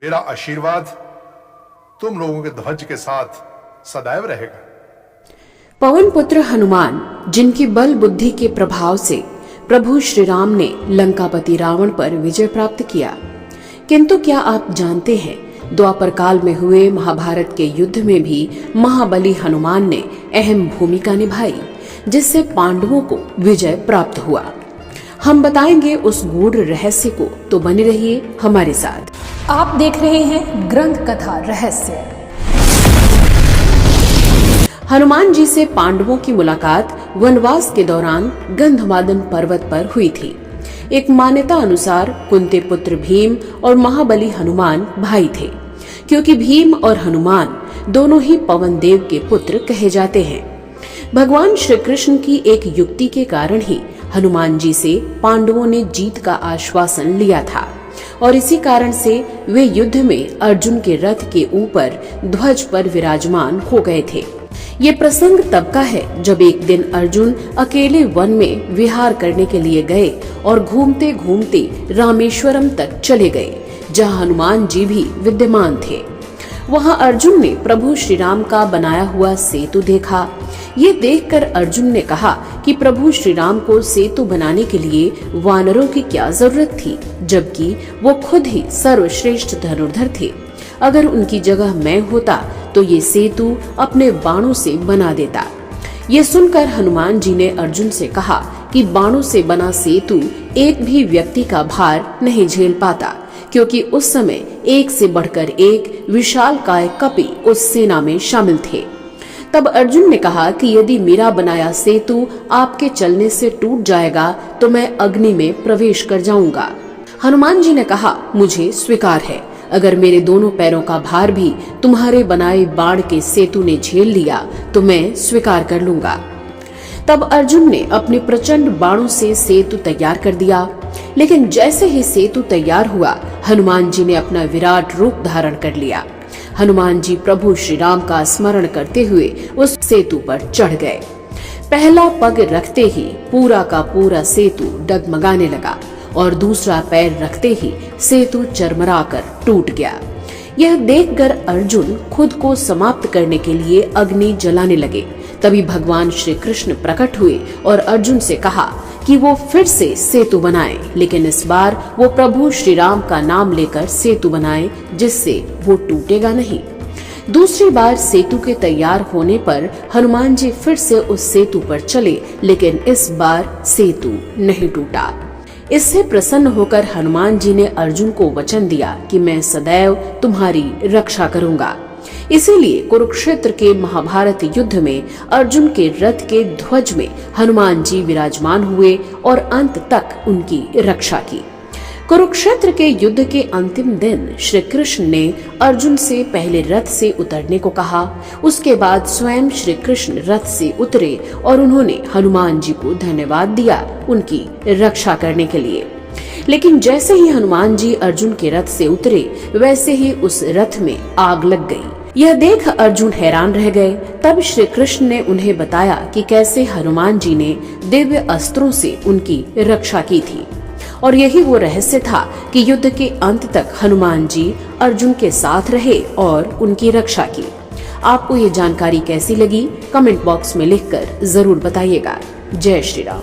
मेरा आशीर्वाद तुम लोगों के ध्वज के साथ सदैव रहेगा। पवन पुत्र हनुमान, जिनकी बल बुद्धि के प्रभाव से प्रभु श्री राम ने लंकापति रावण पर विजय प्राप्त किया, किंतु क्या आप जानते हैं द्वापर काल में हुए महाभारत के युद्ध में भी महाबली हनुमान ने अहम भूमिका निभाई, जिससे पांडवों को विजय प्राप्त हुआ। हम बताएंगे उस गूढ़ रहस्य को, तो बने रहिए हमारे साथ। आप देख रहे हैं ग्रंथ कथा रहस्य। हनुमान जी से पांडवों की मुलाकात वनवास के दौरान गंधमादन पर्वत पर हुई थी। एक मान्यता अनुसार कुंती पुत्र भीम और महाबली हनुमान भाई थे, क्योंकि भीम और हनुमान दोनों ही पवन देव के पुत्र कहे जाते हैं। भगवान श्री कृष्ण की एक युक्ति के कारण ही हनुमान जी से पांडवों ने जीत का आश्वासन लिया था, और इसी कारण से वे युद्ध में अर्जुन के रथ के ऊपर ध्वज पर विराजमान हो गए थे। ये प्रसंग तब का है जब एक दिन अर्जुन अकेले वन में विहार करने के लिए गए और घूमते घूमते रामेश्वरम तक चले गए, जहाँ हनुमान जी भी विद्यमान थे। वहाँ अर्जुन ने प्रभु श्री राम का बनाया हुआ सेतु देखा। ये देखकर अर्जुन ने कहा कि प्रभु श्री राम को सेतु बनाने के लिए वानरों की क्या जरूरत थी, जबकि वो खुद ही सर्वश्रेष्ठ धनुर्धर थे। अगर उनकी जगह मैं होता तो ये सेतु अपने बाणों से बना देता। ये सुनकर हनुमान जी ने अर्जुन से कहा कि बाणों से बना सेतु एक भी व्यक्ति का भार नहीं झेल पाता, क्योंकि उस समय एक से बढ़कर एक विशालकाय कपि उस सेना में शामिल थे। तब अर्जुन ने कहा कि यदि मेरा बनाया सेतु आपके चलने से टूट जाएगा तो मैं अग्नि में प्रवेश कर जाऊंगा। हनुमान जी ने कहा, मुझे स्वीकार है। अगर मेरे दोनों पैरों का भार भी तुम्हारे बनाए बाण के सेतु ने झेल लिया तो मैं स्वीकार कर लूंगा। तब अर्जुन ने अपने प्रचंड बाणों से सेतु तैयार कर दिया, लेकिन जैसे ही सेतु तैयार हुआ, हनुमान जी ने अपना विराट रूप धारण कर लिया। हनुमान जी प्रभु श्री राम का स्मरण करते हुए उस सेतु पर चढ़ गए। पहला पग रखते ही पूरा का पूरा सेतु डगमगाने लगा, और दूसरा पैर रखते ही सेतु चरमराकर टूट गया। यह देखकर अर्जुन खुद को समाप्त करने के लिए अग्नि जलाने लगे। तभी भगवान श्री कृष्ण प्रकट हुए और अर्जुन से कहा कि वो फिर से सेतु बनाए, लेकिन इस बार वो प्रभु श्री राम का नाम लेकर सेतु बनाए, जिससे वो टूटेगा नहीं। दूसरी बार सेतु के तैयार होने पर हनुमान जी फिर से उस सेतु पर चले, लेकिन इस बार सेतु नहीं टूटा। इससे प्रसन्न होकर हनुमान जी ने अर्जुन को वचन दिया कि मैं सदैव तुम्हारी रक्षा करूंगा। इसीलिए कुरुक्षेत्र के महाभारत युद्ध में अर्जुन के रथ के ध्वज में हनुमान जी विराजमान हुए और अंत तक उनकी रक्षा की। कुरुक्षेत्र के युद्ध के अंतिम दिन श्री कृष्ण ने अर्जुन से पहले रथ से उतरने को कहा। उसके बाद स्वयं श्री कृष्ण रथ से उतरे और उन्होंने हनुमान जी को धन्यवाद दिया उनकी रक्षा करने के लिए। लेकिन जैसे ही हनुमान जी अर्जुन के रथ से उतरे, वैसे ही उस रथ में आग लग गई। यह देख अर्जुन हैरान रह गए। तब श्री कृष्ण ने उन्हें बताया कि कैसे हनुमान जी ने दिव्य अस्त्रों से उनकी रक्षा की थी, और यही वो रहस्य था कि युद्ध के अंत तक हनुमान जी अर्जुन के साथ रहे और उनकी रक्षा की। आपको ये जानकारी कैसी लगी, कमेंट बॉक्स में लिखकर जरूर बताइएगा। जय श्री राम।